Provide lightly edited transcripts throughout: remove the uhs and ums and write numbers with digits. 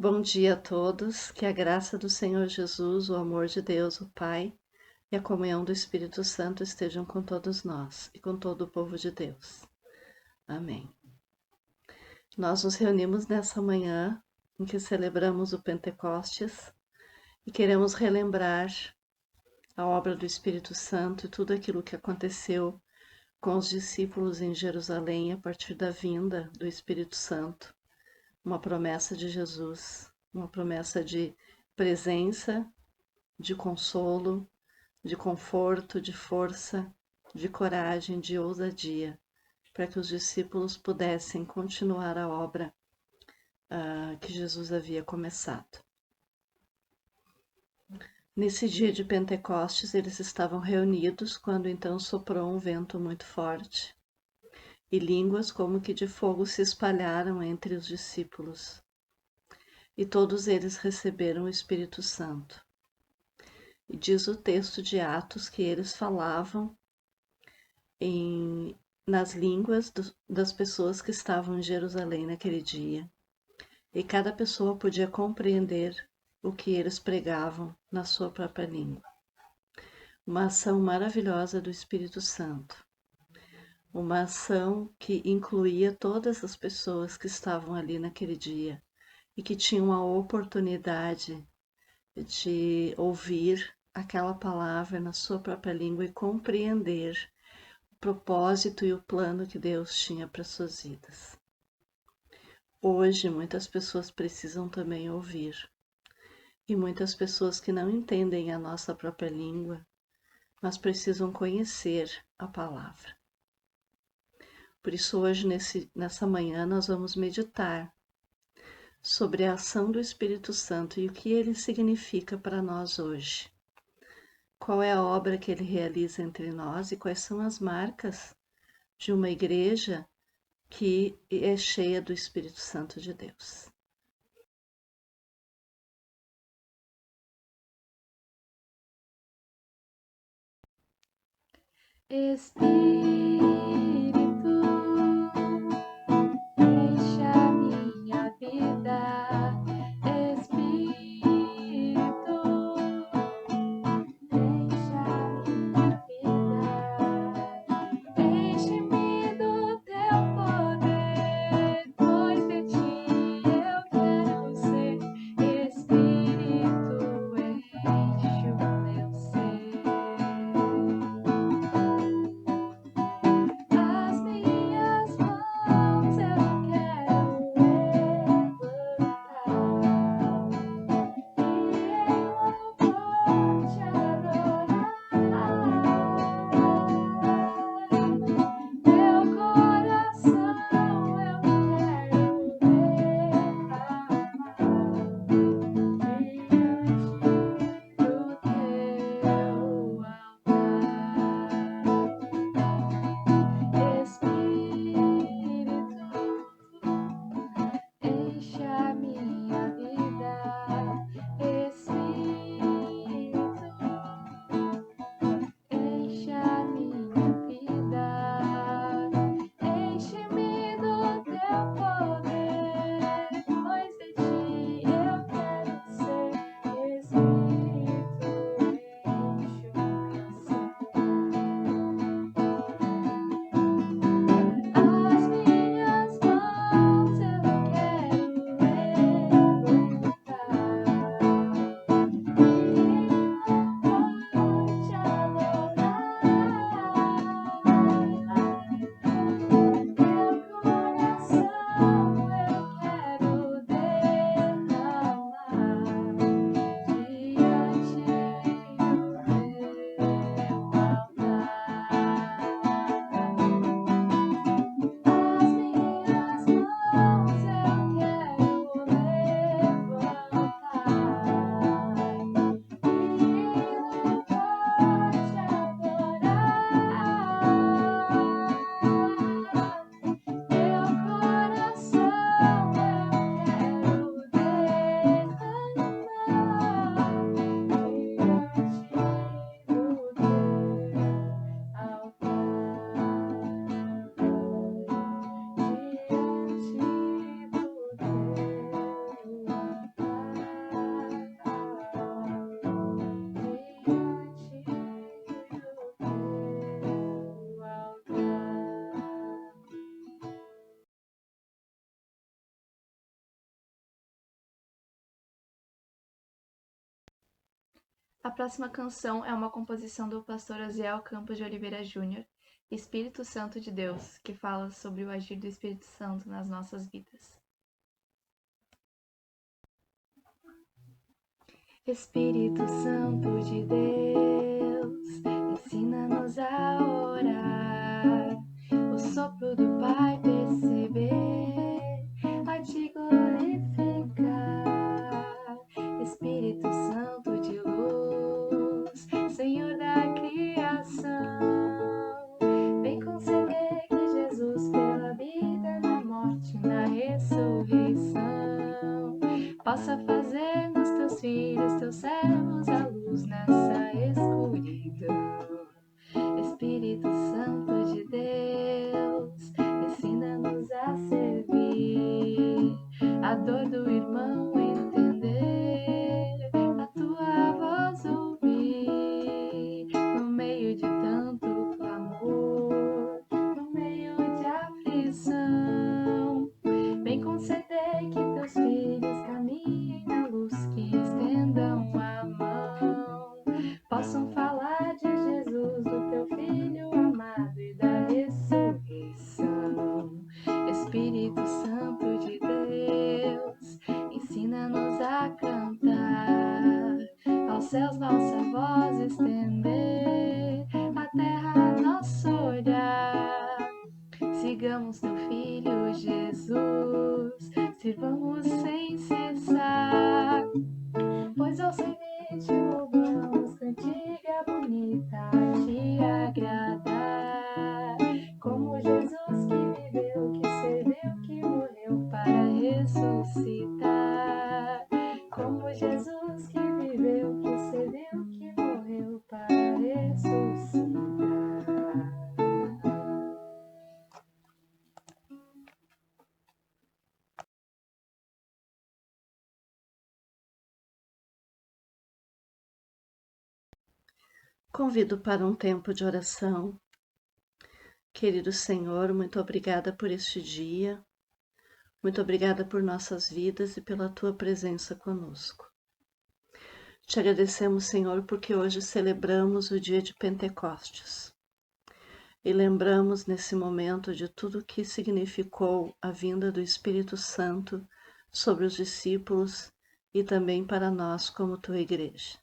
Bom dia a todos, que a graça do Senhor Jesus, o amor de Deus, o Pai, e a comunhão do Espírito Santo estejam com todos nós e com todo o povo de Deus. Amém. Nós nos reunimos nessa manhã em que celebramos o Pentecostes e queremos relembrar a obra do Espírito Santo e tudo aquilo que aconteceu com os discípulos em Jerusalém a partir da vinda do Espírito Santo, uma promessa de Jesus, uma promessa de presença, de consolo, de conforto, de força, de coragem, de ousadia, para que os discípulos pudessem continuar a obra que Jesus havia começado. Nesse dia de Pentecostes, eles estavam reunidos quando então soprou um vento muito forte e línguas como que de fogo se espalharam entre os discípulos. E todos eles receberam o Espírito Santo. E diz o texto de Atos que eles falavam nas línguas das pessoas que estavam em Jerusalém naquele dia. E cada pessoa podia compreender o que eles pregavam na sua própria língua. Uma ação maravilhosa do Espírito Santo. Uma ação que incluía todas as pessoas que estavam ali naquele dia e que tinham a oportunidade de ouvir aquela palavra na sua própria língua e compreender o propósito e o plano que Deus tinha para suas vidas. Hoje, muitas pessoas precisam também ouvir, e muitas pessoas que não entendem a nossa própria língua, mas precisam conhecer a palavra. Por isso, hoje, nessa manhã, nós vamos meditar sobre a ação do Espírito Santo e o que ele significa para nós hoje. Qual é a obra que ele realiza entre nós e quais são as marcas de uma igreja que é cheia do Espírito Santo de Deus. Espírito, deixa minha vida. Espírito, deixa minha vida. Enche-me do teu poder, pois de ti eu quero ser. Espírito, enche o meu ser. A próxima canção é uma composição do pastor Osiel Campos de Oliveira Júnior, Espírito Santo de Deus, que fala sobre o agir do Espírito Santo nas nossas vidas. Espírito Santo de Deus, ensina-nos a orar, o sopro do Pai perceber, a te glorificar. Espírito Santo de luz, Senhor da criação, vem conceder que Jesus, pela vida, na morte, na ressurreição, possa fazer nos teus filhos, teus servos, a luz nessa escuridão. Espírito Santo de Deus, ensina-nos a servir, a dor do irmão entender, a tua voz ouvir, no meio de tanto clamor, no meio de aflição. Vem conceder que teus filhos caminhem na luz, que estendam a mão, possam falar de Jesus, do teu Filho amado e da ressurreição. Espírito Santo de Deus, ensina-nos a cantar, aos céus nossa voz estender, a terra nosso olhar. Sigamos teu Filho Jesus, sirvamos sem cessar, pois ao servir te louvamos, cantiga bonita a te agradar. Como Jesus que viveu, que serviu, que morreu para ressuscitar. Como Jesus que viveu, que serviu, que morreu para ressuscitar. Convido para um tempo de oração. Querido Senhor, muito obrigada por este dia. Muito obrigada por nossas vidas e pela tua presença conosco. Te agradecemos, Senhor, porque hoje celebramos o dia de Pentecostes. E lembramos nesse momento de tudo que significou a vinda do Espírito Santo sobre os discípulos e também para nós como tua igreja.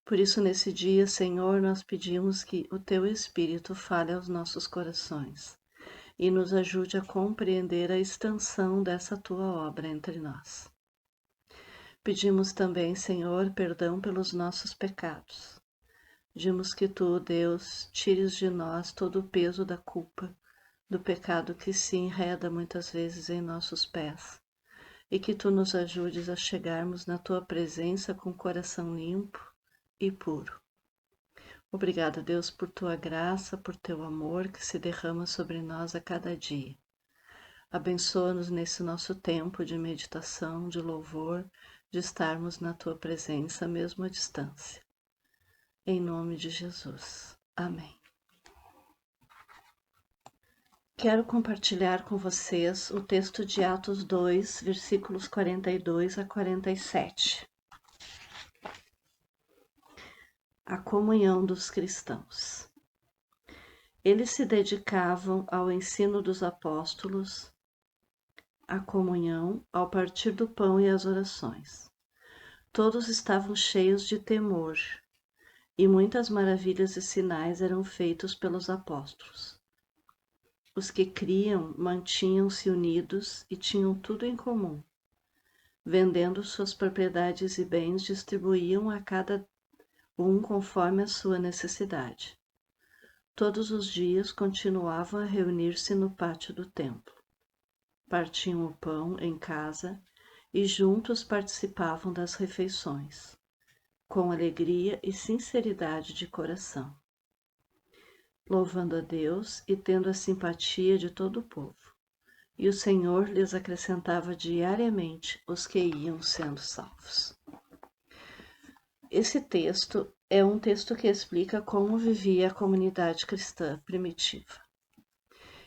Por isso, nesse dia, Senhor, nós pedimos que o teu Espírito fale aos nossos corações e nos ajude a compreender a extensão dessa tua obra entre nós. Pedimos também, Senhor, perdão pelos nossos pecados. Pedimos que tu, Deus, tires de nós todo o peso da culpa, do pecado que se enreda muitas vezes em nossos pés, e que tu nos ajudes a chegarmos na tua presença com o coração limpo e puro. Obrigada, Deus, por tua graça, por teu amor que se derrama sobre nós a cada dia. Abençoa-nos nesse nosso tempo de meditação, de louvor, de estarmos na tua presença, mesmo à distância. Em nome de Jesus. Amém. Quero compartilhar com vocês o texto de Atos 2, versículos 42 a 47. A comunhão dos cristãos. Eles se dedicavam ao ensino dos apóstolos, à comunhão, ao partir do pão e às orações. Todos estavam cheios de temor, e muitas maravilhas e sinais eram feitos pelos apóstolos. Os que criam mantinham-se unidos e tinham tudo em comum. Vendendo suas propriedades e bens, distribuíam a cada um conforme a sua necessidade. Todos os dias continuavam a reunir-se no pátio do templo. Partiam o pão em casa e juntos participavam das refeições, com alegria e sinceridade de coração, louvando a Deus e tendo a simpatia de todo o povo. E o Senhor lhes acrescentava diariamente os que iam sendo salvos. Esse texto é um texto que explica como vivia a comunidade cristã primitiva.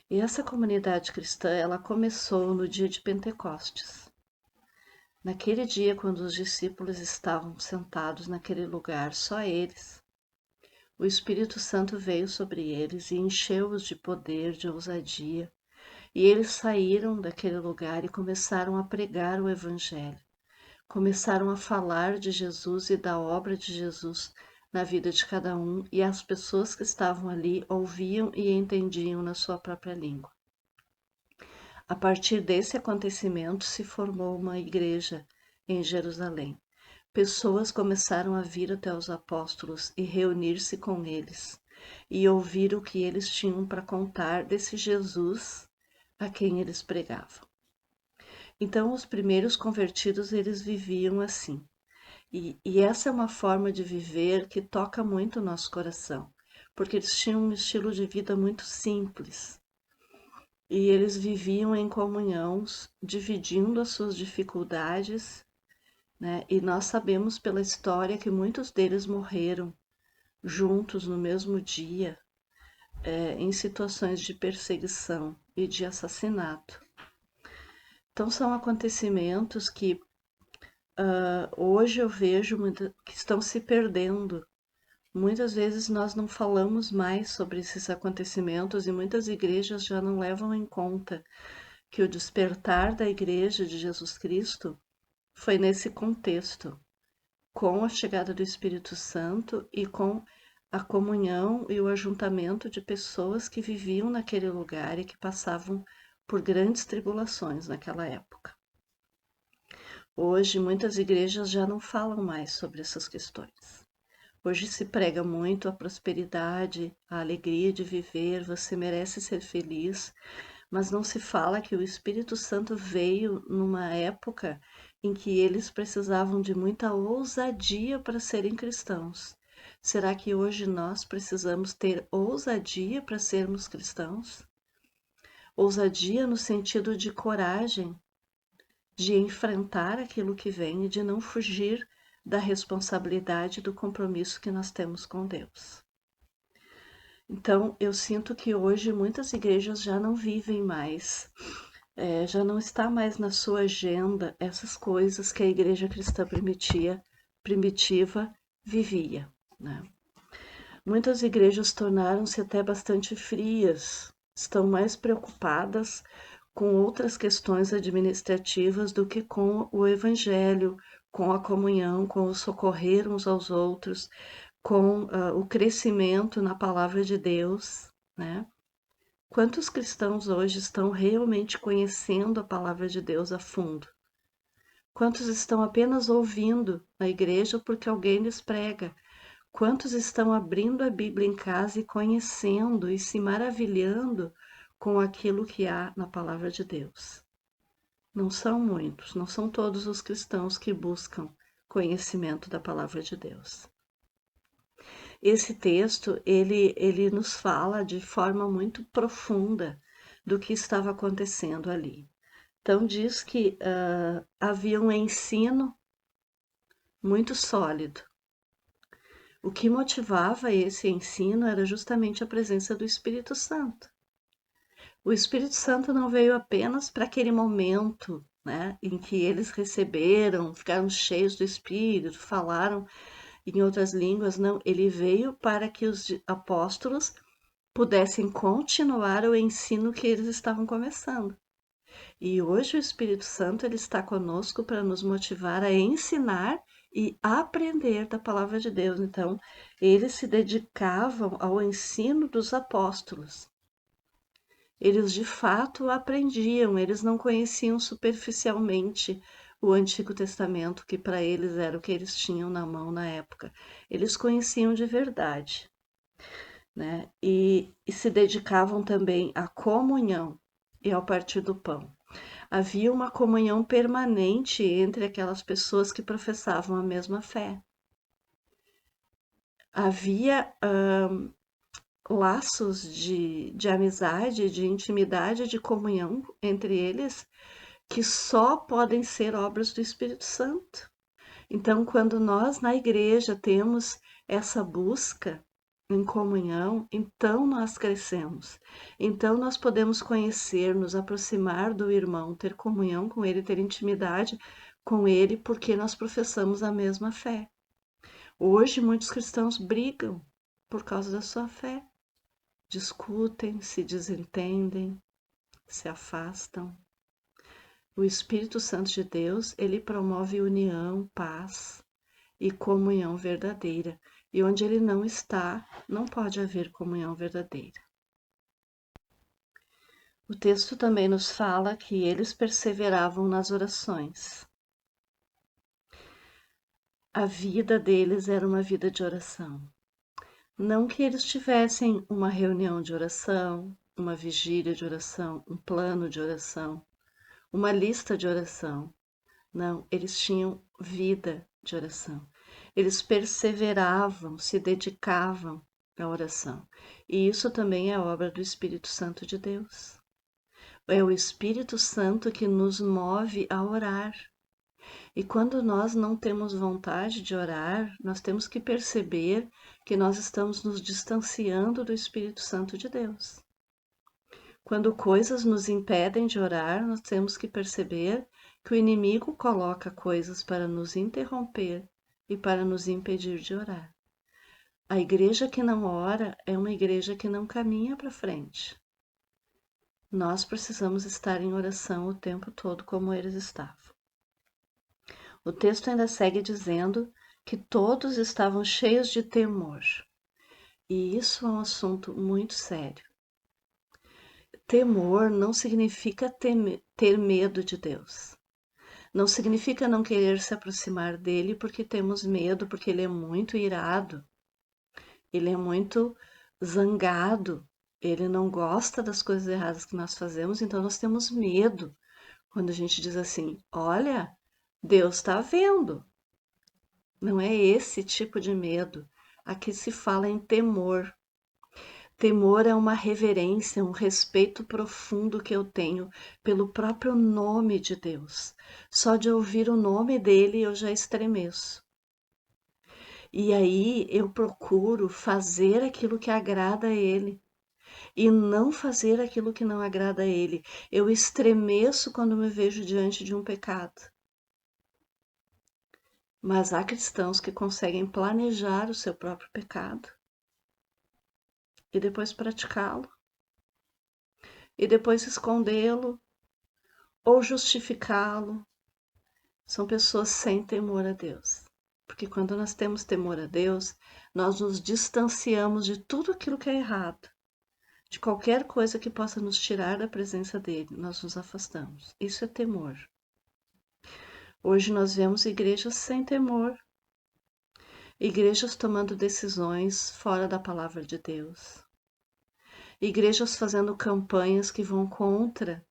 E essa comunidade cristã, ela começou no dia de Pentecostes. Naquele dia, quando os discípulos estavam sentados naquele lugar, só eles, o Espírito Santo veio sobre eles e encheu-os de poder, de ousadia. E eles saíram daquele lugar e começaram a pregar o Evangelho. Começaram a falar de Jesus e da obra de Jesus na vida de cada um, e as pessoas que estavam ali ouviam e entendiam na sua própria língua. A partir desse acontecimento se formou uma igreja em Jerusalém. Pessoas começaram a vir até os apóstolos e reunir-se com eles, e ouvir o que eles tinham para contar desse Jesus a quem eles pregavam. Então, os primeiros convertidos, eles viviam assim. E essa é uma forma de viver que toca muito o nosso coração, porque eles tinham um estilo de vida muito simples. E eles viviam em comunhão, dividindo as suas dificuldades, né? E nós sabemos pela história que muitos deles morreram juntos no mesmo dia, em situações de perseguição e de assassinato. Então são acontecimentos que hoje eu vejo que estão se perdendo. Muitas vezes nós não falamos mais sobre esses acontecimentos e muitas igrejas já não levam em conta que o despertar da Igreja de Jesus Cristo foi nesse contexto, com a chegada do Espírito Santo e com a comunhão e o ajuntamento de pessoas que viviam naquele lugar e que passavam por grandes tribulações naquela época. Hoje, muitas igrejas já não falam mais sobre essas questões. Hoje se prega muito a prosperidade, a alegria de viver, você merece ser feliz, mas não se fala que o Espírito Santo veio numa época em que eles precisavam de muita ousadia para serem cristãos. Será que hoje nós precisamos ter ousadia para sermos cristãos? Ousadia no sentido de coragem, de enfrentar aquilo que vem e de não fugir da responsabilidade do compromisso que nós temos com Deus. Então, eu sinto que hoje muitas igrejas já não vivem mais, já não está mais na sua agenda essas coisas que a igreja cristã primitiva vivia, né? Muitas igrejas tornaram-se até bastante frias, estão mais preocupadas com outras questões administrativas do que com o evangelho, com a comunhão, com o socorrer uns aos outros, com o crescimento na palavra de Deus, né? Quantos cristãos hoje estão realmente conhecendo a palavra de Deus a fundo? Quantos estão apenas ouvindo na igreja porque alguém lhes prega? Quantos estão abrindo a Bíblia em casa e conhecendo e se maravilhando com aquilo que há na palavra de Deus? Não são muitos, não são todos os cristãos que buscam conhecimento da palavra de Deus. Esse texto, ele nos fala de forma muito profunda do que estava acontecendo ali. Então, diz que havia um ensino muito sólido. O que motivava esse ensino era justamente a presença do Espírito Santo. O Espírito Santo não veio apenas para aquele momento, né, em que eles receberam, ficaram cheios do Espírito, falaram em outras línguas, não, ele veio para que os apóstolos pudessem continuar o ensino que eles estavam começando. E hoje o Espírito Santo ele está conosco para nos motivar a ensinar e aprender da palavra de Deus. Então, eles se dedicavam ao ensino dos apóstolos. Eles de fato aprendiam, eles não conheciam superficialmente o Antigo Testamento, que para eles era o que eles tinham na mão na época. Eles conheciam de verdade, né? E se dedicavam também à comunhão e ao partir do pão. Havia uma comunhão permanente entre aquelas pessoas que professavam a mesma fé. Havia laços de amizade, de intimidade, de comunhão entre eles que só podem ser obras do Espírito Santo. Então, quando nós na igreja temos essa busca em comunhão, então nós crescemos. Então nós podemos conhecer, nos aproximar do irmão, ter comunhão com ele, ter intimidade, com ele porque nós professamos a mesma fé. Hoje muitos cristãos brigam por causa da sua fé. Discutem, se desentendem, se afastam. O Espírito Santo de Deus, ele promove união, paz e comunhão verdadeira. E onde ele não está, não pode haver comunhão verdadeira. O texto também nos fala que eles perseveravam nas orações. A vida deles era uma vida de oração. Não que eles tivessem uma reunião de oração, uma vigília de oração, um plano de oração, uma lista de oração. Não, eles tinham vida de oração. Eles perseveravam, se dedicavam à oração. E isso também é obra do Espírito Santo de Deus. É o Espírito Santo que nos move a orar. E quando nós não temos vontade de orar, nós temos que perceber que nós estamos nos distanciando do Espírito Santo de Deus. Quando coisas nos impedem de orar, nós temos que perceber que o inimigo coloca coisas para nos interromper e para nos impedir de orar. A igreja que não ora é uma igreja que não caminha para frente. Nós precisamos estar em oração o tempo todo como eles estavam. O texto ainda segue dizendo que todos estavam cheios de temor. E isso é um assunto muito sério. Temor não significa ter medo de Deus. Não significa não querer se aproximar dele porque temos medo, porque ele é muito irado, ele é muito zangado, ele não gosta das coisas erradas que nós fazemos, então nós temos medo quando a gente diz assim: olha, Deus está vendo. Não é esse tipo de medo. Aqui se fala em temor. Temor é uma reverência, um respeito profundo que eu tenho pelo próprio nome de Deus. Só de ouvir o nome dele eu já estremeço. E aí eu procuro fazer aquilo que agrada a ele e não fazer aquilo que não agrada a ele. Eu estremeço quando me vejo diante de um pecado. Mas há cristãos que conseguem planejar o seu próprio pecado e depois praticá-lo, e depois escondê-lo ou justificá-lo. São pessoas sem temor a Deus. Porque quando nós temos temor a Deus, nós nos distanciamos de tudo aquilo que é errado, de qualquer coisa que possa nos tirar da presença dele, nós nos afastamos. Isso é temor. Hoje nós vemos igrejas sem temor, igrejas tomando decisões fora da palavra de Deus, igrejas fazendo campanhas que vão contra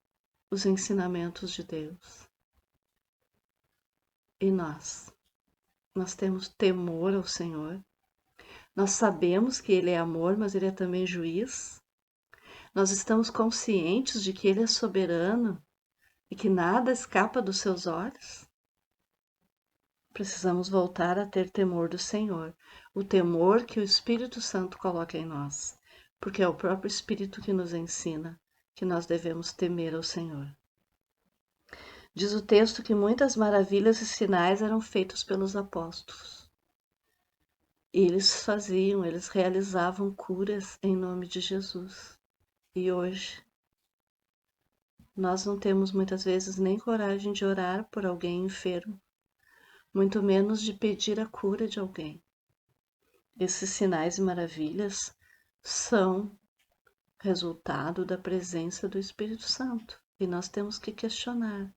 os ensinamentos de Deus. E nós temos temor ao Senhor. Nós sabemos que Ele é amor, mas Ele é também juiz. Nós estamos conscientes de que Ele é soberano e que nada escapa dos seus olhos. Precisamos voltar a ter temor do Senhor, o temor que o Espírito Santo coloca em nós, porque é o próprio Espírito que nos ensina que nós devemos temer ao Senhor. Diz o texto que muitas maravilhas e sinais eram feitos pelos apóstolos. Eles realizavam curas em nome de Jesus. E hoje, nós não temos muitas vezes nem coragem de orar por alguém enfermo, muito menos de pedir a cura de alguém. Esses sinais e maravilhas são resultado da presença do Espírito Santo. E nós temos que questionar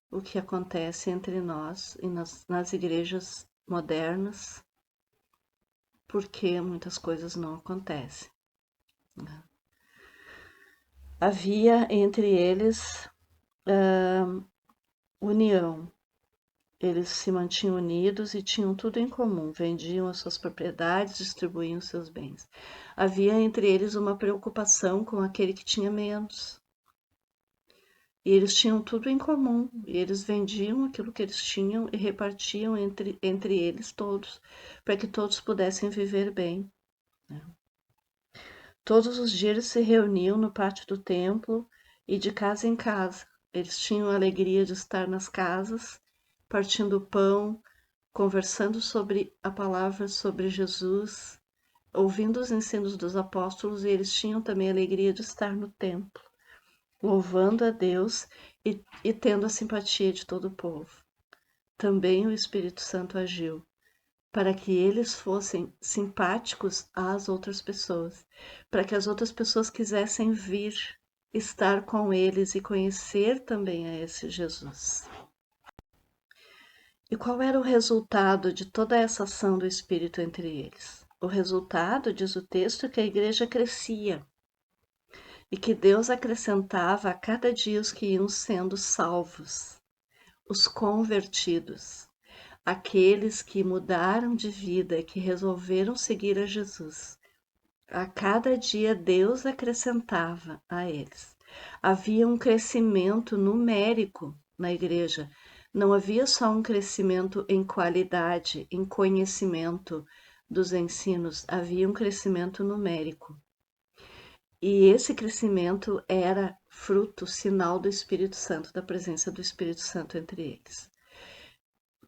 o que acontece entre nós e nas igrejas modernas, porque muitas coisas não acontecem. Havia entre eles união. Eles se mantinham unidos e tinham tudo em comum, vendiam as suas propriedades, distribuíam seus bens. Havia entre eles uma preocupação com aquele que tinha menos. E eles tinham tudo em comum, e eles vendiam aquilo que eles tinham e repartiam entre eles todos, para que todos pudessem viver bem. Todos os dias eles se reuniam no pátio do templo e de casa em casa, Eles tinham a alegria de estar nas casas, partindo o pão, conversando sobre a palavra, sobre Jesus, ouvindo os ensinos dos apóstolos, e eles tinham também a alegria de estar no templo, louvando a Deus e tendo a simpatia de todo o povo. Também o Espírito Santo agiu para que eles fossem simpáticos às outras pessoas, para que as outras pessoas quisessem vir estar com eles e conhecer também a esse Jesus. E qual era o resultado de toda essa ação do Espírito entre eles? O resultado, diz o texto, que a igreja crescia e que Deus acrescentava a cada dia os que iam sendo salvos, os convertidos, aqueles que mudaram de vida e que resolveram seguir a Jesus. A cada dia Deus acrescentava a eles. Havia um crescimento numérico na igreja. Não havia só um crescimento em qualidade, em conhecimento dos ensinos, havia um crescimento numérico. E esse crescimento era fruto, sinal do Espírito Santo, da presença do Espírito Santo entre eles.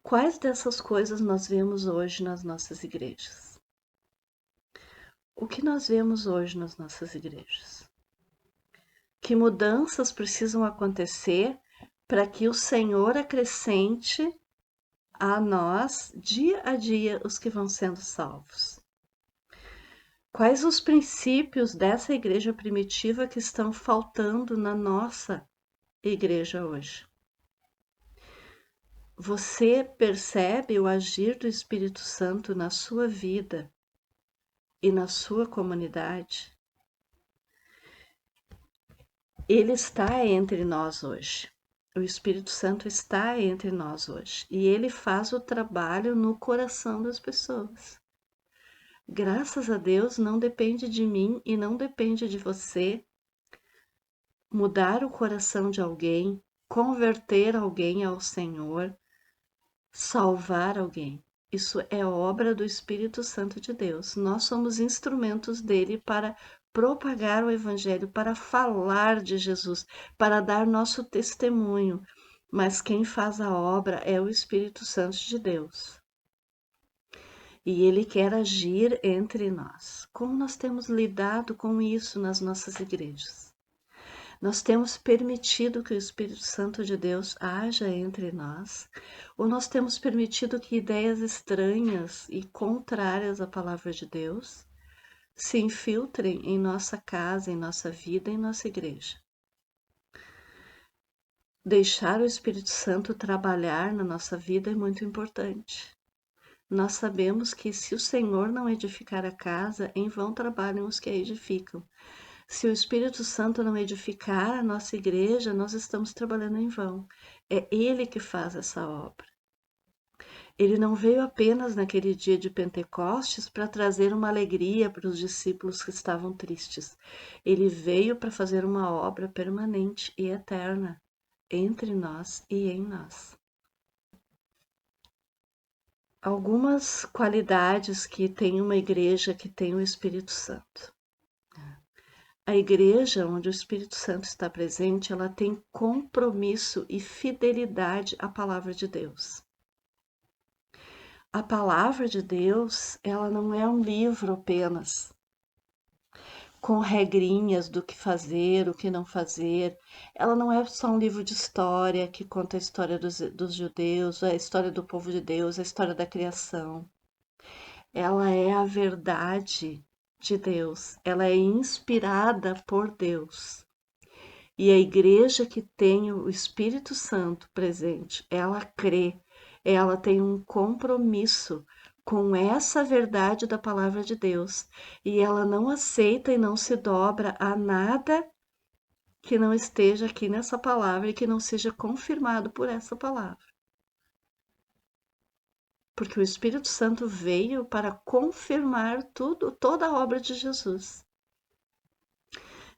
Quais dessas coisas nós vemos hoje nas nossas igrejas? O que nós vemos hoje nas nossas igrejas? Que mudanças precisam acontecer para que o Senhor acrescente a nós, dia a dia, os que vão sendo salvos? Quais os princípios dessa igreja primitiva que estão faltando na nossa igreja hoje? Você percebe o agir do Espírito Santo na sua vida e na sua comunidade? Ele está entre nós hoje. O Espírito Santo está entre nós hoje. E ele faz o trabalho no coração das pessoas. Graças a Deus, não depende de mim e não depende de você mudar o coração de alguém, converter alguém ao Senhor, salvar alguém. Isso é obra do Espírito Santo de Deus. Nós somos instrumentos dele para propagar o Evangelho, para falar de Jesus, para dar nosso testemunho. Mas quem faz a obra é o Espírito Santo de Deus. E ele quer agir entre nós. Como nós temos lidado com isso nas nossas igrejas? Nós temos permitido que o Espírito Santo de Deus haja entre nós, ou nós temos permitido que ideias estranhas e contrárias à palavra de Deus se infiltrem em nossa casa, em nossa vida, em nossa igreja? Deixar o Espírito Santo trabalhar na nossa vida é muito importante. Nós sabemos que se o Senhor não edificar a casa, em vão trabalham os que a edificam. Se o Espírito Santo não edificar a nossa igreja, nós estamos trabalhando em vão. É Ele que faz essa obra. Ele não veio apenas naquele dia de Pentecostes para trazer uma alegria para os discípulos que estavam tristes. Ele veio para fazer uma obra permanente e eterna entre nós e em nós. Algumas qualidades que tem uma igreja que tem o Espírito Santo. A igreja onde o Espírito Santo está presente, ela tem compromisso e fidelidade à palavra de Deus. A palavra de Deus, ela não é um livro apenas, com regrinhas do que fazer, o que não fazer. Ela não é só um livro de história que conta a história dos judeus, a história do povo de Deus, a história da criação. Ela é a verdade de Deus, ela é inspirada por Deus. E a igreja que tem o Espírito Santo presente, ela crê, ela tem um compromisso com essa verdade da palavra de Deus. E ela não aceita e não se dobra a nada que não esteja aqui nessa palavra e que não seja confirmado por essa palavra. Porque o Espírito Santo veio para confirmar toda a obra de Jesus.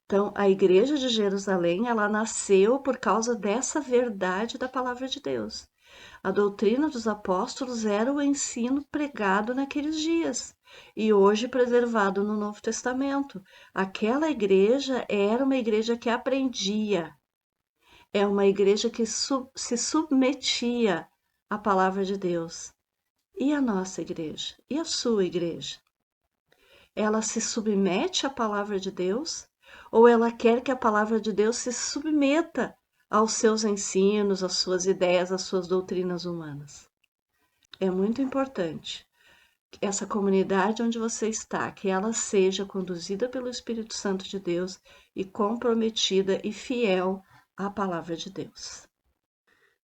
Então, a igreja de Jerusalém, ela nasceu por causa dessa verdade da palavra de Deus. A doutrina dos apóstolos era o ensino pregado naqueles dias e hoje preservado no Novo Testamento. Aquela igreja era uma igreja que aprendia, é uma igreja que se submetia à palavra de Deus. E a nossa igreja? E a sua igreja? Ela se submete à palavra de Deus? Ou ela quer que a palavra de Deus se submeta aos seus ensinos, às suas ideias, às suas doutrinas humanas? É muito importante que essa comunidade onde você está, que ela seja conduzida pelo Espírito Santo de Deus e comprometida e fiel à palavra de Deus.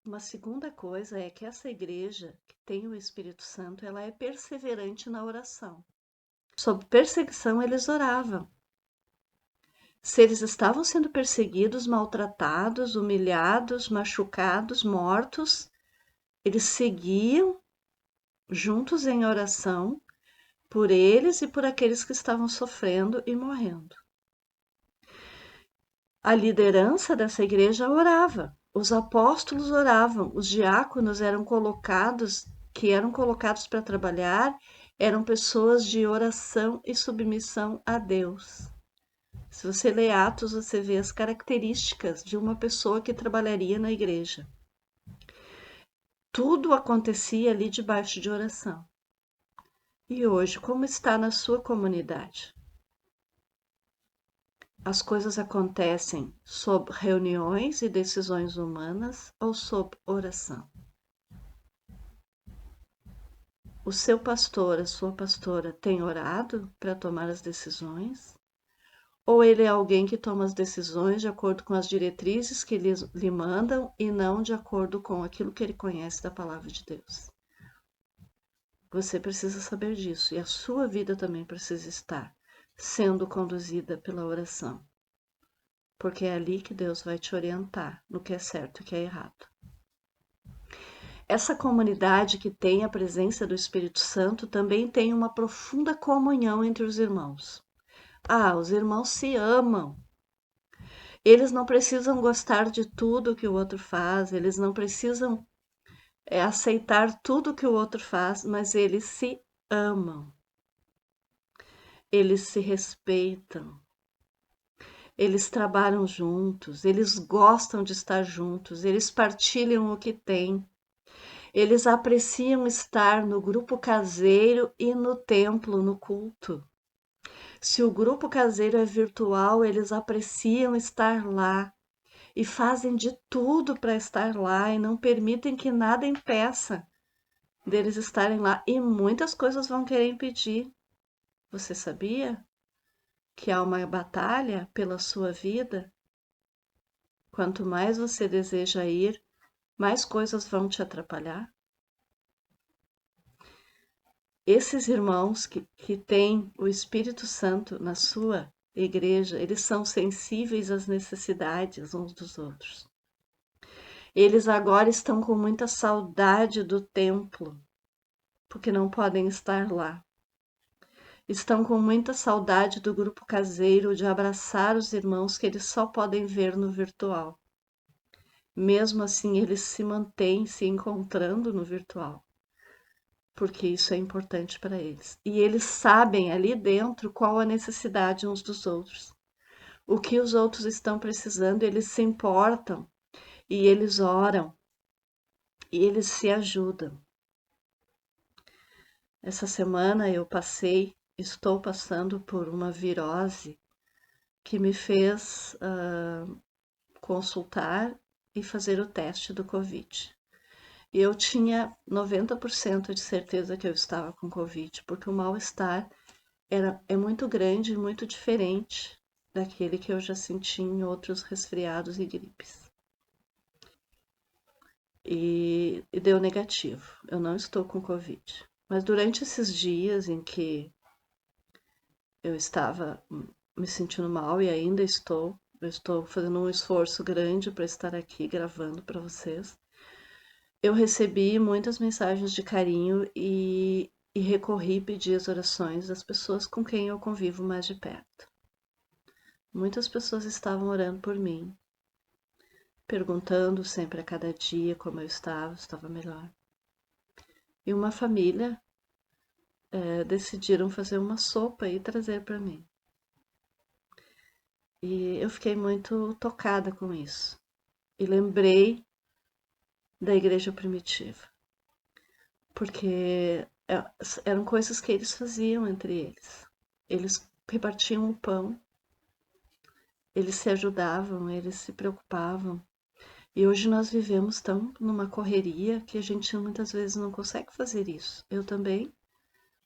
Uma segunda coisa é que essa igreja que tem o Espírito Santo, ela é perseverante na oração. Sob perseguição eles oravam. Se eles estavam sendo perseguidos, maltratados, humilhados, machucados, mortos, eles seguiam juntos em oração por eles e por aqueles que estavam sofrendo e morrendo. A liderança dessa igreja orava, os apóstolos oravam, os diáconos eram colocados para trabalhar, eram pessoas de oração e submissão a Deus. Se você lê Atos, você vê as características de uma pessoa que trabalharia na igreja. Tudo acontecia ali debaixo de oração. E hoje, como está na sua comunidade? As coisas acontecem sob reuniões e decisões humanas ou sob oração? O seu pastor, a sua pastora, tem orado para tomar as decisões? Ou ele é alguém que toma as decisões de acordo com as diretrizes que lhe mandam e não de acordo com aquilo que ele conhece da palavra de Deus? Você precisa saber disso e a sua vida também precisa estar sendo conduzida pela oração, porque é ali que Deus vai te orientar no que é certo e o que é errado. Essa comunidade que tem a presença do Espírito Santo também tem uma profunda comunhão entre os irmãos. Os irmãos se amam. Eles não precisam gostar de tudo que o outro faz, eles não precisam aceitar tudo que o outro faz, mas eles se amam. Eles se respeitam. Eles trabalham juntos, eles gostam de estar juntos, eles partilham o que têm. Eles apreciam estar no grupo caseiro e no templo, no culto. Se o grupo caseiro é virtual, eles apreciam estar lá e fazem de tudo para estar lá e não permitem que nada impeça deles estarem lá. E muitas coisas vão querer impedir. Você sabia que há uma batalha pela sua vida? Quanto mais você deseja ir, mais coisas vão te atrapalhar. Esses irmãos que têm o Espírito Santo na sua igreja, eles são sensíveis às necessidades uns dos outros. Eles agora estão com muita saudade do templo, porque não podem estar lá. Estão com muita saudade do grupo caseiro, de abraçar os irmãos que eles só podem ver no virtual. Mesmo assim, eles se mantêm se encontrando no virtual, porque isso é importante para eles. E eles sabem ali dentro qual a necessidade uns dos outros. O que os outros estão precisando, eles se importam e eles oram e eles se ajudam. Essa semana estou passando por uma virose que me fez consultar e fazer o teste do Covid. E eu tinha 90% de certeza que eu estava com Covid, porque o mal-estar é muito grande e muito diferente daquele que eu já senti em outros resfriados e gripes. E deu negativo, eu não estou com Covid. Mas durante esses dias em que eu estava me sentindo mal e ainda eu estou fazendo um esforço grande para estar aqui gravando para vocês. Eu recebi muitas mensagens de carinho e recorri e pedi as orações das pessoas com quem eu convivo mais de perto. Muitas pessoas estavam orando por mim, perguntando sempre a cada dia como eu estava melhor. E uma família decidiram fazer uma sopa e trazer para mim. E eu fiquei muito tocada com isso. e lembrei da igreja primitiva, porque eram coisas que eles faziam entre eles. Eles repartiam o pão, eles se ajudavam, eles se preocupavam. E hoje nós vivemos tão numa correria que a gente muitas vezes não consegue fazer isso. Eu também.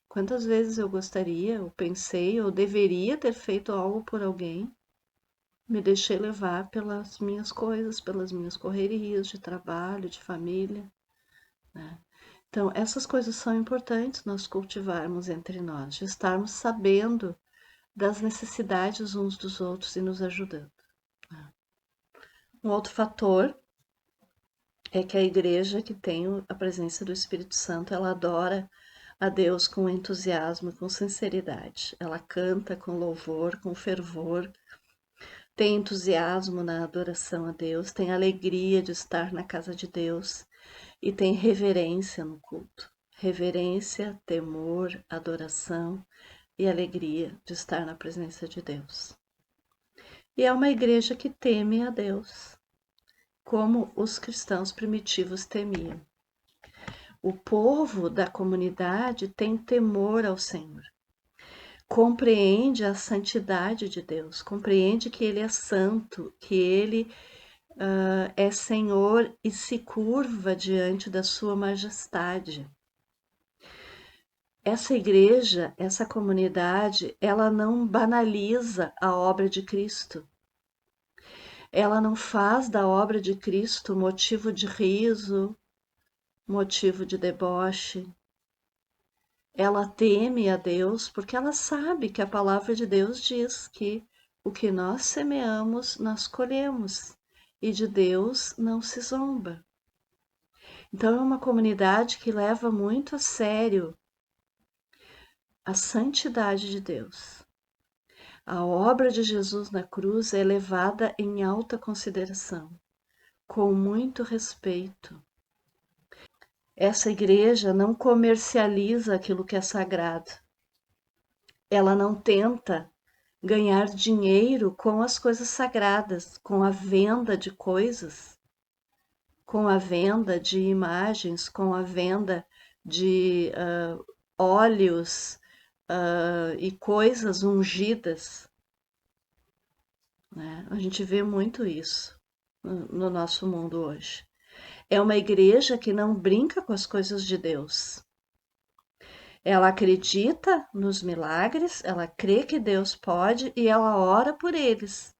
Quantas vezes eu gostaria, ou pensei, ou deveria ter feito algo por alguém, me deixei levar pelas minhas coisas, pelas minhas correrias de trabalho, de família, né? Então, essas coisas são importantes nós cultivarmos entre nós, de estarmos sabendo das necessidades uns dos outros e nos ajudando, né? Um outro fator é que a igreja que tem a presença do Espírito Santo, ela adora a Deus com entusiasmo, com sinceridade. Ela canta com louvor, com fervor, tem entusiasmo na adoração a Deus, tem alegria de estar na casa de Deus e tem reverência no culto. Reverência, temor, adoração e alegria de estar na presença de Deus. E é uma igreja que teme a Deus, como os cristãos primitivos temiam. O povo da comunidade tem temor ao Senhor, compreende a santidade de Deus, compreende que Ele é santo, que Ele é Senhor e se curva diante da sua majestade. Essa igreja, essa comunidade, ela não banaliza a obra de Cristo. Ela não faz da obra de Cristo motivo de riso, motivo de deboche. Ela teme a Deus porque ela sabe que a palavra de Deus diz que o que nós semeamos, nós colhemos, e de Deus não se zomba. Então é uma comunidade que leva muito a sério a santidade de Deus. A obra de Jesus na cruz é levada em alta consideração, com muito respeito. Essa igreja não comercializa aquilo que é sagrado. Ela não tenta ganhar dinheiro com as coisas sagradas, com a venda de coisas, com a venda de imagens, com a venda de óleos e coisas ungidas, né? A gente vê muito isso no nosso mundo hoje. É uma igreja que não brinca com as coisas de Deus. Ela acredita nos milagres, ela crê que Deus pode e ela ora por eles,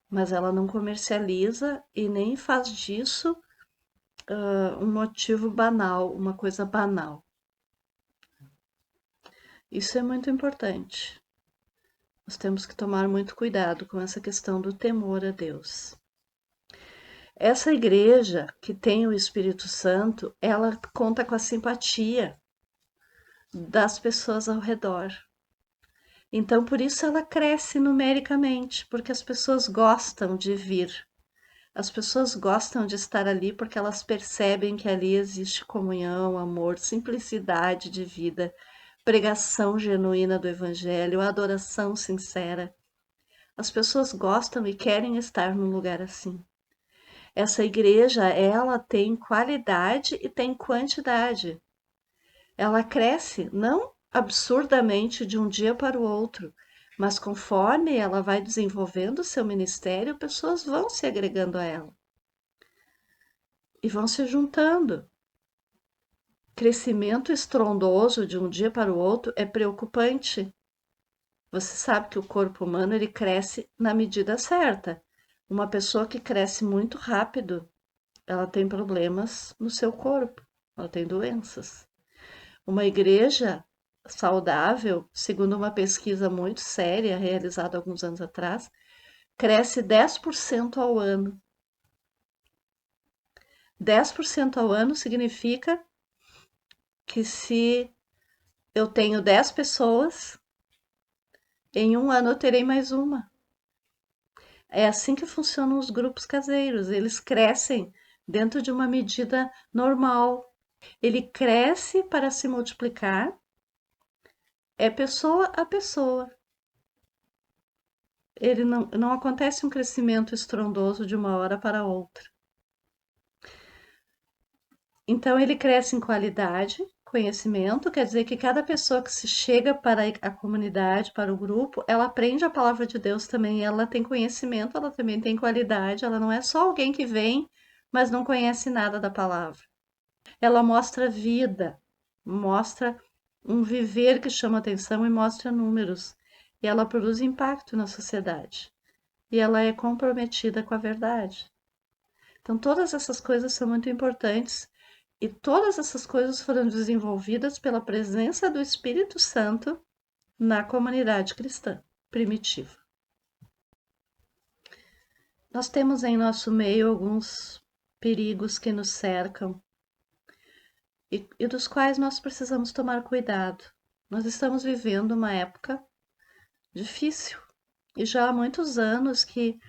mas ela não comercializa e nem faz disso um motivo banal, uma coisa banal. Isso é muito importante. Nós temos que tomar muito cuidado com essa questão do temor a Deus. Essa igreja que tem o Espírito Santo, ela conta com a simpatia das pessoas ao redor. Então, por isso ela cresce numericamente, porque as pessoas gostam de vir. As pessoas gostam de estar ali porque elas percebem que ali existe comunhão, amor, simplicidade de vida, pregação genuína do Evangelho, adoração sincera. As pessoas gostam e querem estar num lugar assim. Essa igreja, ela tem qualidade e tem quantidade. Ela cresce não absurdamente de um dia para o outro, mas conforme ela vai desenvolvendo o seu ministério, pessoas vão se agregando a ela e vão se juntando. Crescimento estrondoso de um dia para o outro é preocupante. Você sabe que o corpo humano ele cresce na medida certa. Uma pessoa que cresce muito rápido, ela tem problemas no seu corpo, ela tem doenças. Uma igreja saudável, segundo uma pesquisa muito séria realizada alguns anos atrás, cresce 10% ao ano. 10% ao ano significa que se eu tenho 10 pessoas, em um ano eu terei mais uma. É assim que funcionam os grupos caseiros. Eles crescem dentro de uma medida normal. Ele cresce para se multiplicar, é pessoa a pessoa. Ele não acontece um crescimento estrondoso de uma hora para outra. Então ele cresce em qualidade, conhecimento, quer dizer que cada pessoa que se chega para a comunidade, para o grupo, ela aprende a palavra de Deus também, ela tem conhecimento, ela também tem qualidade, ela não é só alguém que vem, mas não conhece nada da palavra. Ela mostra vida, mostra um viver que chama atenção e mostra números. E ela produz impacto na sociedade. E ela é comprometida com a verdade. Então, todas essas coisas são muito importantes e todas essas coisas foram desenvolvidas pela presença do Espírito Santo na comunidade cristã primitiva. Nós temos em nosso meio alguns perigos que nos cercam e dos quais nós precisamos tomar cuidado. Nós estamos vivendo uma época difícil e já há muitos anos que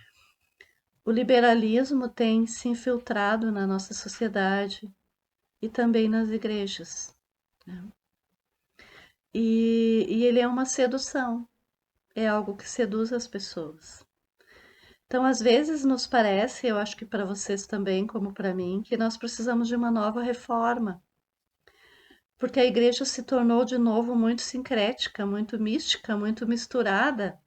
o liberalismo tem se infiltrado na nossa sociedade e também nas igrejas. Né? E ele é uma sedução, é algo que seduz as pessoas. Então, às vezes nos parece, eu acho que para vocês também, como para mim, que nós precisamos de uma nova reforma, porque a igreja se tornou de novo muito sincrética, muito mística, muito misturada.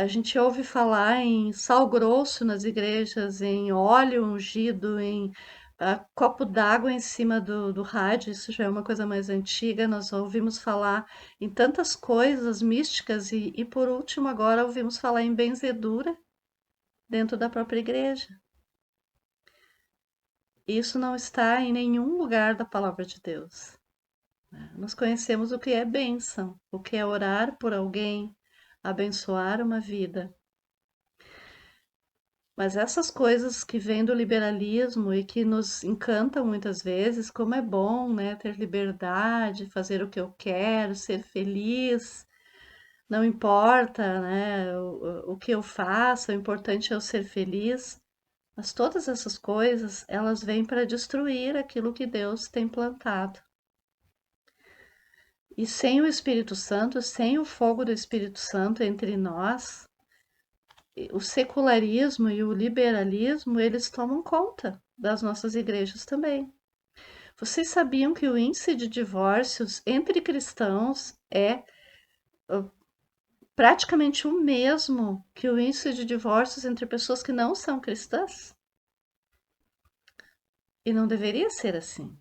A gente ouve falar em sal grosso nas igrejas, em óleo ungido, em copo d'água em cima do rádio, isso já é uma coisa mais antiga. Nós ouvimos falar em tantas coisas místicas e por último, agora ouvimos falar em benzedura dentro da própria igreja. Isso não está em nenhum lugar da palavra de Deus. Nós conhecemos o que é bênção, o que é orar por alguém, abençoar uma vida. Mas essas coisas que vêm do liberalismo e que nos encantam muitas vezes, como é bom, né, ter liberdade, fazer o que eu quero, ser feliz, não importa, né, o que eu faço, o importante é eu ser feliz. Mas todas essas coisas, elas vêm para destruir aquilo que Deus tem plantado. E sem o Espírito Santo, sem o fogo do Espírito Santo entre nós, o secularismo e o liberalismo, eles tomam conta das nossas igrejas também. Vocês sabiam que o índice de divórcios entre cristãos é praticamente o mesmo que o índice de divórcios entre pessoas que não são cristãs? E não deveria ser assim.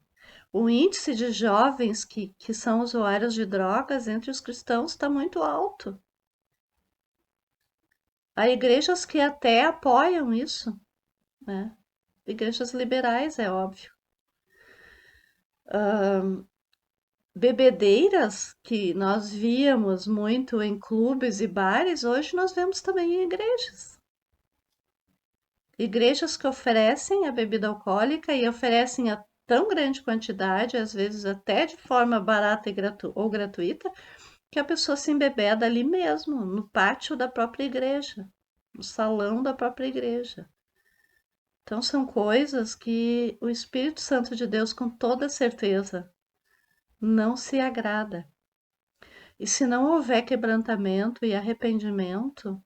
O índice de jovens que são usuários de drogas entre os cristãos está muito alto. Há igrejas que até apoiam isso, né? Igrejas liberais, é óbvio. Bebedeiras que nós víamos muito em clubes e bares, hoje nós vemos também em igrejas. Igrejas que oferecem a bebida alcoólica e oferecem a tão grande quantidade, às vezes até de forma barata ou gratuita, que a pessoa se embebeda ali mesmo, no pátio da própria igreja, no salão da própria igreja. Então são coisas que o Espírito Santo de Deus, com toda certeza, não se agrada. E se não houver quebrantamento e arrependimento,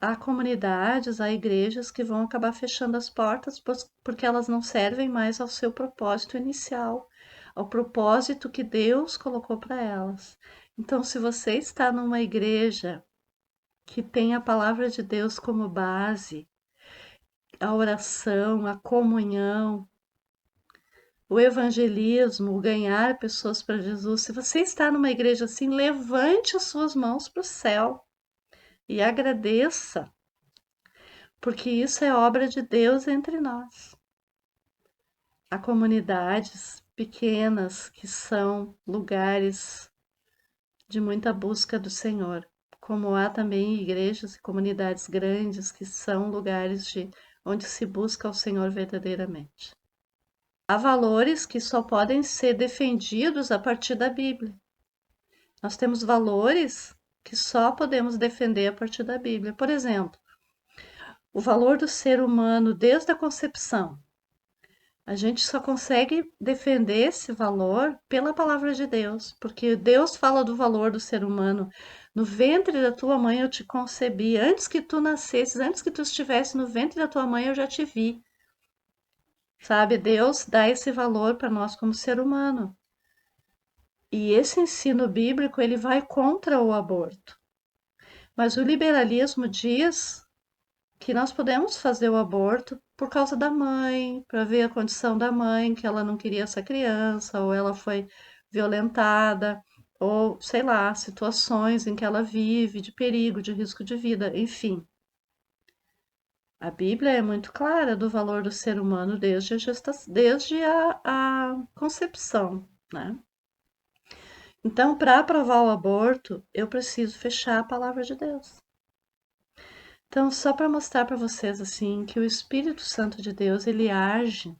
há comunidades, há igrejas que vão acabar fechando as portas porque elas não servem mais ao seu propósito inicial, ao propósito que Deus colocou para elas. Então, se você está numa igreja que tem a palavra de Deus como base, a oração, a comunhão, o evangelismo, o ganhar pessoas para Jesus, se você está numa igreja assim, levante as suas mãos para o céu e agradeça, porque isso é obra de Deus entre nós. Há comunidades pequenas que são lugares de muita busca do Senhor, como há também igrejas e comunidades grandes que são lugares onde se busca o Senhor verdadeiramente. Há valores que só podem ser defendidos a partir da Bíblia. Nós temos valores que só podemos defender a partir da Bíblia. Por exemplo, o valor do ser humano desde a concepção. A gente só consegue defender esse valor pela palavra de Deus, porque Deus fala do valor do ser humano. No ventre da tua mãe eu te concebi, antes que tu nascesses, antes que tu estivesse no ventre da tua mãe eu já te vi. sabe? Deus dá esse valor para nós como ser humano. E esse ensino bíblico, ele vai contra o aborto. Mas o liberalismo diz que nós podemos fazer o aborto por causa da mãe, para ver a condição da mãe, que ela não queria essa criança, ou ela foi violentada, ou sei lá, situações em que ela vive de perigo, de risco de vida, enfim. A Bíblia é muito clara do valor do ser humano desde a concepção, né? Então, para aprovar o aborto, eu preciso fechar a palavra de Deus. Então, só para mostrar para vocês assim que o Espírito Santo de Deus, ele age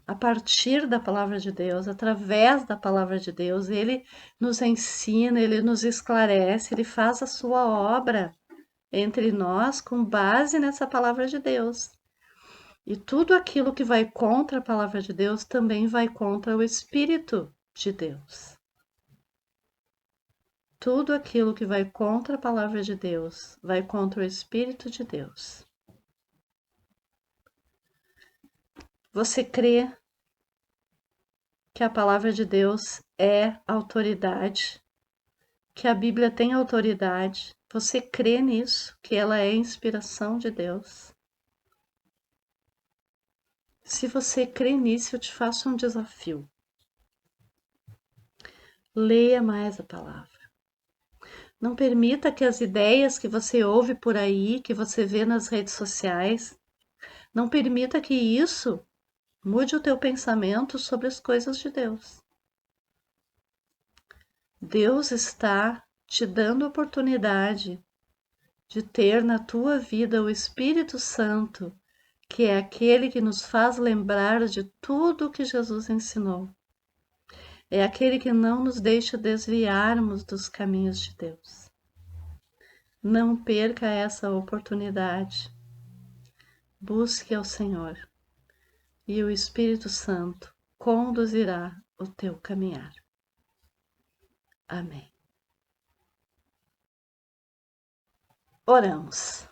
a partir da palavra de Deus, através da palavra de Deus, ele nos ensina, ele nos esclarece, ele faz a sua obra entre nós com base nessa palavra de Deus. E tudo aquilo que vai contra a palavra de Deus também vai contra o Espírito de Deus. Tudo aquilo que vai contra a palavra de Deus vai contra o Espírito de Deus. Você crê que a palavra de Deus é autoridade, que a Bíblia tem autoridade? Você crê nisso, que ela é inspiração de Deus? Se você crê nisso, eu te faço um desafio. Leia mais a palavra. Não permita que as ideias que você ouve por aí, que você vê nas redes sociais, não permita que isso mude o teu pensamento sobre as coisas de Deus. Deus está te dando a oportunidade de ter na tua vida o Espírito Santo, que é aquele que nos faz lembrar de tudo o que Jesus ensinou. É aquele que não nos deixa desviarmos dos caminhos de Deus. Não perca essa oportunidade. Busque ao Senhor e o Espírito Santo conduzirá o teu caminhar. Amém. Oramos.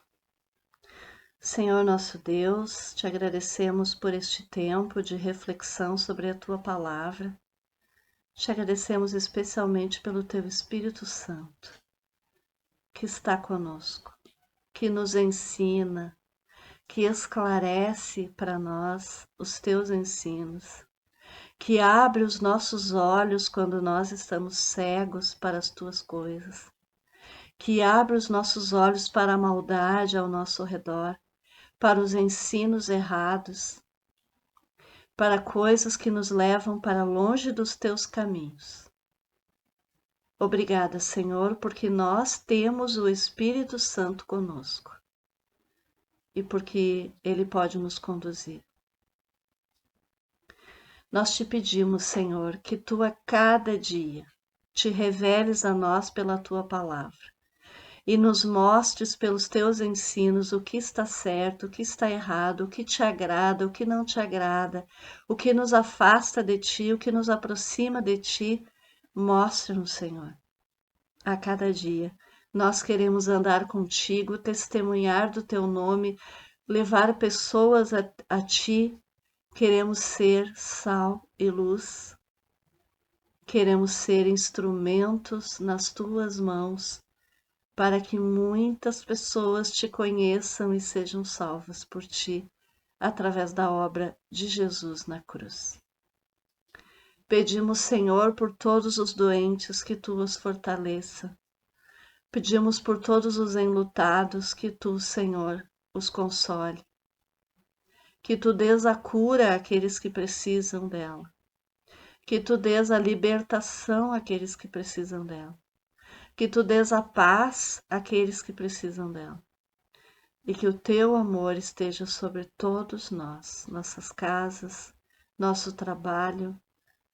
Senhor nosso Deus, te agradecemos por este tempo de reflexão sobre a tua palavra. Te agradecemos especialmente pelo teu Espírito Santo, que está conosco, que nos ensina, que esclarece para nós os teus ensinos, que abre os nossos olhos quando nós estamos cegos para as tuas coisas, que abre os nossos olhos para a maldade ao nosso redor, para os ensinos errados, para coisas que nos levam para longe dos teus caminhos. Obrigada, Senhor, porque nós temos o Espírito Santo conosco e porque Ele pode nos conduzir. Nós te pedimos, Senhor, que Tu a cada dia te reveles a nós pela Tua palavra e nos mostres pelos Teus ensinos o que está certo, o que está errado, o que te agrada, o que não te agrada, o que nos afasta de Ti, o que nos aproxima de Ti. Mostra-nos, Senhor, a cada dia. Nós queremos andar contigo, testemunhar do Teu nome, levar pessoas a Ti. Queremos ser sal e luz. Queremos ser instrumentos nas Tuas mãos para que muitas pessoas te conheçam e sejam salvas por Ti através da obra de Jesus na cruz. Pedimos, Senhor, por todos os doentes que Tu os fortaleça. Pedimos por todos os enlutados que Tu, Senhor, os console. Que Tu dês a cura àqueles que precisam dela. Que Tu dês a libertação àqueles que precisam dela. Que Tu dês a paz àqueles que precisam dela. E que o Teu amor esteja sobre todos nós, nossas casas, nosso trabalho,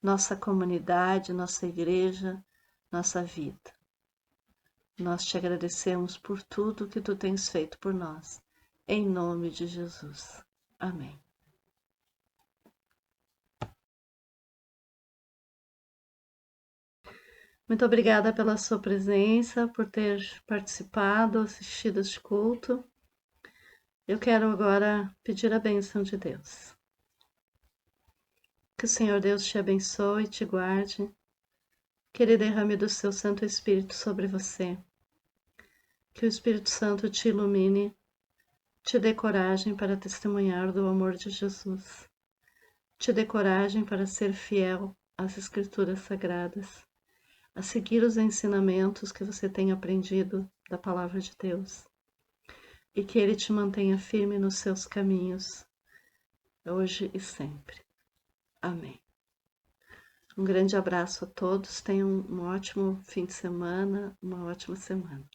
nossa comunidade, nossa igreja, nossa vida. Nós te agradecemos por tudo que Tu tens feito por nós. Em nome de Jesus. Amém. Muito obrigada pela sua presença, por ter participado, assistido este culto. Eu quero agora pedir a bênção de Deus. Que o Senhor Deus te abençoe e te guarde. Que Ele derrame do seu Santo Espírito sobre você. Que o Espírito Santo te ilumine, te dê coragem para testemunhar do amor de Jesus. Te dê coragem para ser fiel às Escrituras Sagradas, a seguir os ensinamentos que você tem aprendido da Palavra de Deus. E que Ele te mantenha firme nos seus caminhos, hoje e sempre. Amém. Um grande abraço a todos, tenham um ótimo fim de semana, uma ótima semana.